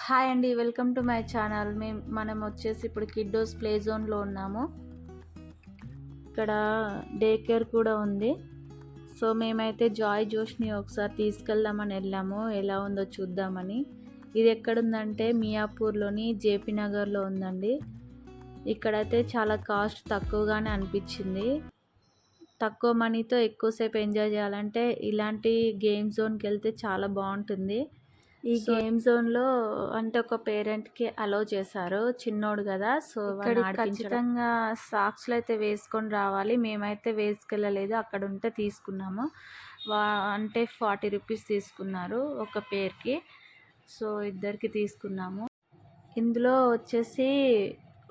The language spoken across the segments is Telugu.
హాయ్ అండి, వెల్కమ్ టు మై ఛానల్. మనం వచ్చేసి ఇప్పుడు కిడ్డోస్ ప్లే జోన్లో ఉన్నాము. ఇక్కడ డే కేర్ కూడా ఉంది. సో మేమైతే జాయ్ జోష్ని ఒకసారి తీసుకెళ్దామని వెళ్ళాము, ఎలా ఉందో చూద్దామని. ఇది ఎక్కడుందంటే మియాపూర్లోని జేపీ నగర్లో ఉందండి. ఇక్కడైతే చాలా కాస్ట్ తక్కువగానే అనిపించింది. తక్కువ మనీతో ఎక్కువసేపు ఎంజాయ్ చేయాలంటే ఇలాంటి గేమ్ జోన్కి వెళ్తే చాలా బాగుంటుంది. ఈ గేమ్ జోన్లో అంటే ఒక పేరెంట్కి అలో చేశారు, చిన్నోడు కదా. సో ఖచ్చితంగా సాక్స్లు అయితే వేసుకొని రావాలి. మేమైతే వేసుకెళ్ళలేదు, అక్కడ ఉంటే తీసుకున్నాము. అంటే 40 రూపీస్ తీసుకున్నారు ఒక పేర్కి. సో ఇద్దరికి తీసుకున్నాము. ఇందులో వచ్చేసి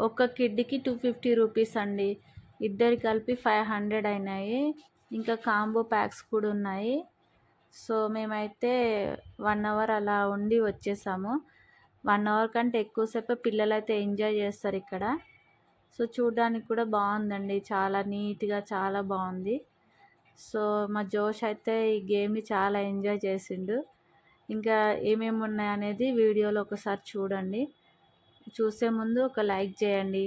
ఒక కిడ్కి 250 రూపీస్ అండి. ఇద్దరు కలిపి 500 అయినాయి. ఇంకా కాంబో ప్యాక్స్ కూడా ఉన్నాయి. సో మేమైతే 1 అవర్ అలా ఉండి వచ్చేసాము. 1 అవర్ కంటే ఎక్కువసేపు పిల్లలు అయితే ఎంజాయ్ చేస్తారు ఇక్కడ. సో చూడడానికి కూడా బాగుందండి, చాలా నీట్గా చాలా బాగుంది. సో మా జోష్ అయితే ఈ గేమ్ని చాలా ఎంజాయ్ చేసిండు. ఇంకా ఏమేమి ఉన్నాయనేది వీడియోలో ఒకసారి చూడండి. చూసే ముందు ఒక లైక్ చేయండి.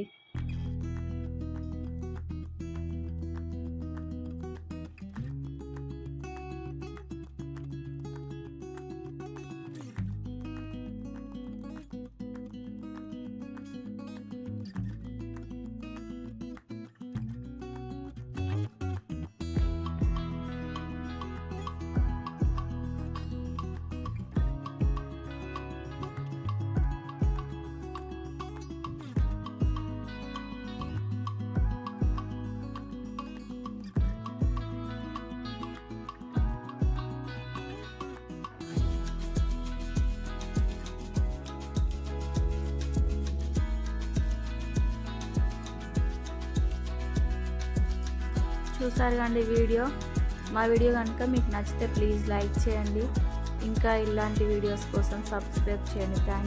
చూసారు కండి వీడియో. మా వీడియో కనుక మీకు నచ్చితే ప్లీజ్ లైక్ చేయండి. ఇంకా ఇలాంటి వీడియోస్ కోసం సబ్స్క్రైబ్ చేయండి. థ్యాంక్